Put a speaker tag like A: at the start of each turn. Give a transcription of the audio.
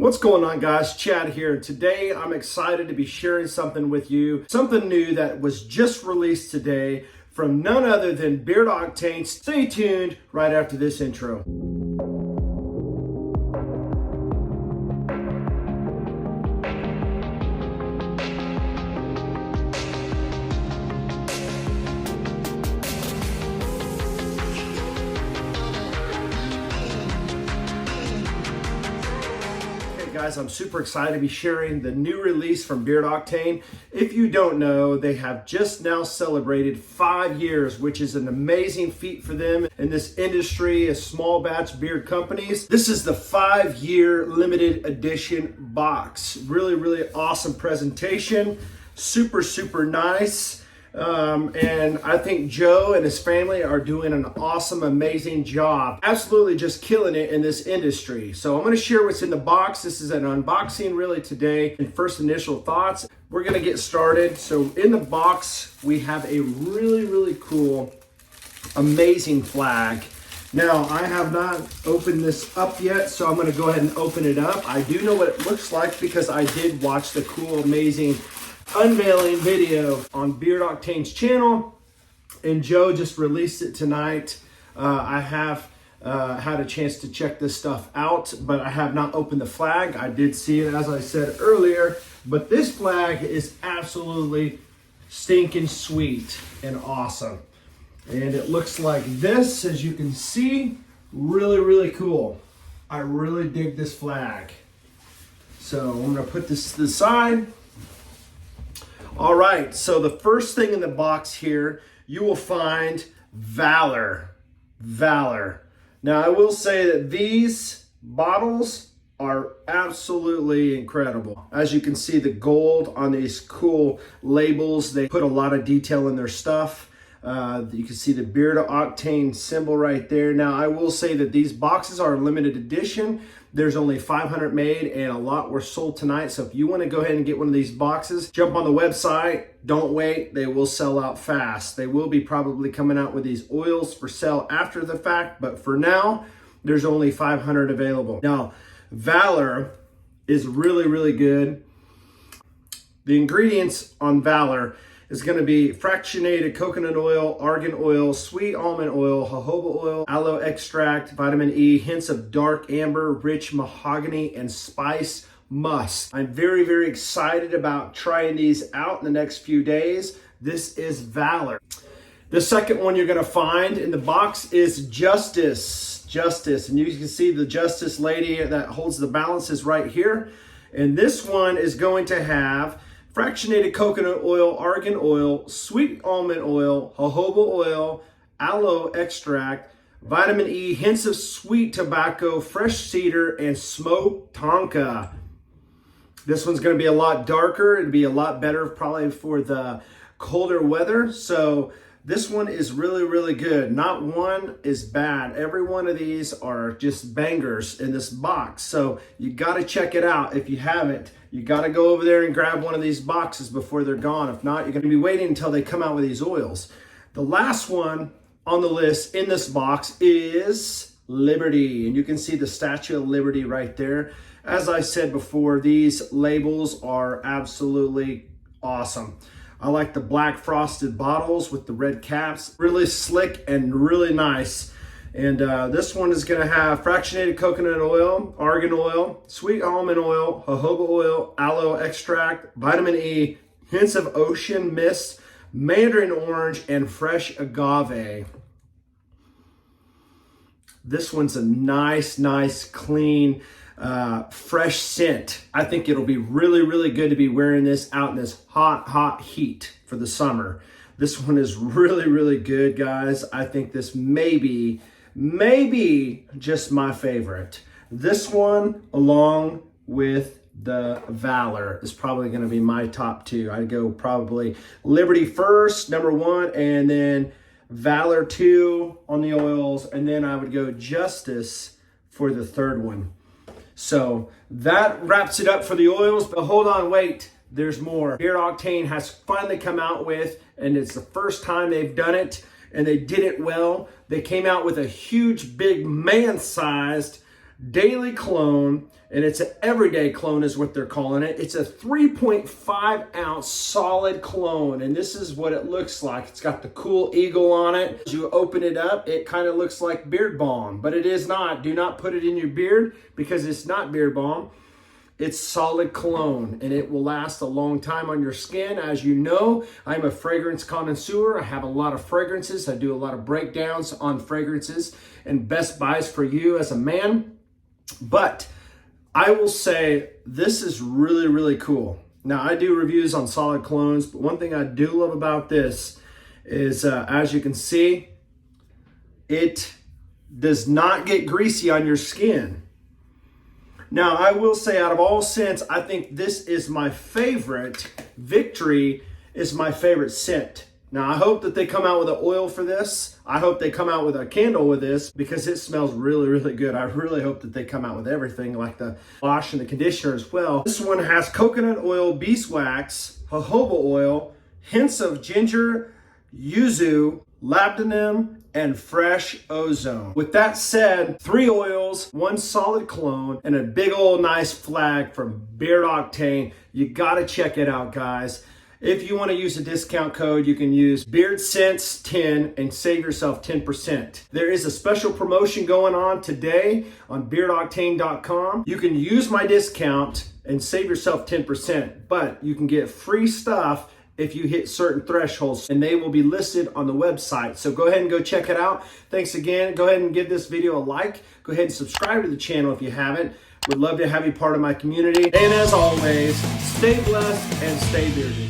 A: What's going on, guys? Chad here. Today I'm excited to be sharing something with you, something new that was just released today from none other than Beard Octane. Stay tuned right after this intro. Guys, I'm super excited to be sharing the new release from Beard Octane. If you don't know, they have just now celebrated 5 years, which is an amazing feat for them in this industry as small batch beard companies. This is the 5-year limited edition box. Really awesome presentation. Super nice. And I think Joe and his family are doing an awesome, amazing job. Absolutely just killing it in this industry. So I'm going to share what's in the box. This is an unboxing really today. And first initial thoughts, we're going to get started. So in the box, we have a really cool, amazing flag. Now, I have not opened this up yet, so I'm going to go ahead and open it up. I do know what it looks like because I did watch the cool, amazing unveiling video on Beard Octane's channel, and Joe just released it tonight. I have had a chance to check this stuff out, but I have not opened the flag. I did see it, as I said earlier, but this flag is absolutely stinking sweet and awesome. And it looks like this, as you can see. Really cool. I really dig this flag. So I'm gonna put this to the side. All right, so the first thing in the box here, you will find Valor. Now, I will say that these bottles are absolutely incredible. As you can see, the gold on these cool labels, they put a lot of detail in their stuff. You can see the Beard Octane symbol right there. Now, I will say that these boxes are limited edition. There's only 500 made and a lot were sold tonight. So if you want to go ahead and get one of these boxes, jump on the website. Don't wait. They will sell out fast. They will be probably coming out with these oils for sale after the fact. But for now, there's only 500 available. Now, Valor is really good. The ingredients on Valor is going to be fractionated coconut oil, argan oil, sweet almond oil, jojoba oil, aloe extract, vitamin E, hints of dark amber, rich mahogany, and spice musk. I'm very excited about trying these out in the next few days. This is Valor. The second one you're going to find in the box is Justice. And you can see the Justice lady that holds the balances right here. And this one is going to have fractionated coconut oil, argan oil, sweet almond oil, jojoba oil, aloe extract, vitamin E, hints of sweet tobacco, fresh cedar, and smoked tonka. This one's going to be a lot darker. It'd be a lot better probably for the colder weather. So this one is really good. Not one is bad. Every one of these are just bangers in this box. So you got to check it out. If you haven't, you got to go over there and grab one of these boxes before they're gone. If not, you're going to be waiting until they come out with these oils. The last one on the list in this box is Liberty. And you can see the Statue of Liberty right there. As I said before, these labels are absolutely awesome. I like the black frosted bottles with the red caps. Really slick and really nice. And this one is going to have fractionated coconut oil, argan oil, sweet almond oil, jojoba oil, aloe extract, vitamin E, hints of ocean mist, mandarin orange, and fresh agave. This one's a nice, clean, fresh scent. I think it'll be really good to be wearing this out in this hot heat for the summer. This one is really good, guys. I think this may be just my favorite. This one, along with the Valor, is probably going to be my top two. I'd go probably Liberty first, number 1, and then Valor 2 on the oils, and then I would go Justice for the third one. So that wraps it up for the oils, but hold on, wait, there's more. Beard Octane has finally come out with, and it's the first time they've done it, and they did it well. They came out with a huge, big, man-sized daily cologne, and it's an everyday cologne is what they're calling it. It's a 3.5 ounce solid cologne, and this is what it looks like. It's got the cool eagle on it. As you open it up, it kind of looks like beard balm, but it is not. Do not put it in your beard because it's not beard balm. It's solid cologne, and it will last a long time on your skin. As you know, I'm a fragrance connoisseur. I have a lot of fragrances. I do a lot of breakdowns on fragrances and best buys for you as a man. But I will say this is really, really cool. Now, I do reviews on solid colognes, but one thing I do love about this is, as you can see, it does not get greasy on your skin. Now, I will say out of all scents, I think this is my favorite. Victory is my favorite scent. Now, I hope that they come out with an oil for this. I hope they come out with a candle with this because it smells really, really good. I really hope that they come out with everything like the wash and the conditioner as well. This one has coconut oil, beeswax, jojoba oil, hints of ginger, yuzu, labdanum, and fresh ozone. With that said, 3 oils, 1 solid cologne, and a big old nice flag from Beard Octane. You gotta check it out, guys. If you want to use a discount code, you can use BeardSense10 and save yourself 10%. There is a special promotion going on today on beardoctane.com. You can use my discount and save yourself 10%, but you can get free stuff if you hit certain thresholds, and they will be listed on the website. So go ahead and go check it out. Thanks again. Go ahead and give this video a like. Go ahead and subscribe to the channel if you haven't. Would love to have you part of my community. And as always, stay blessed and stay bearded.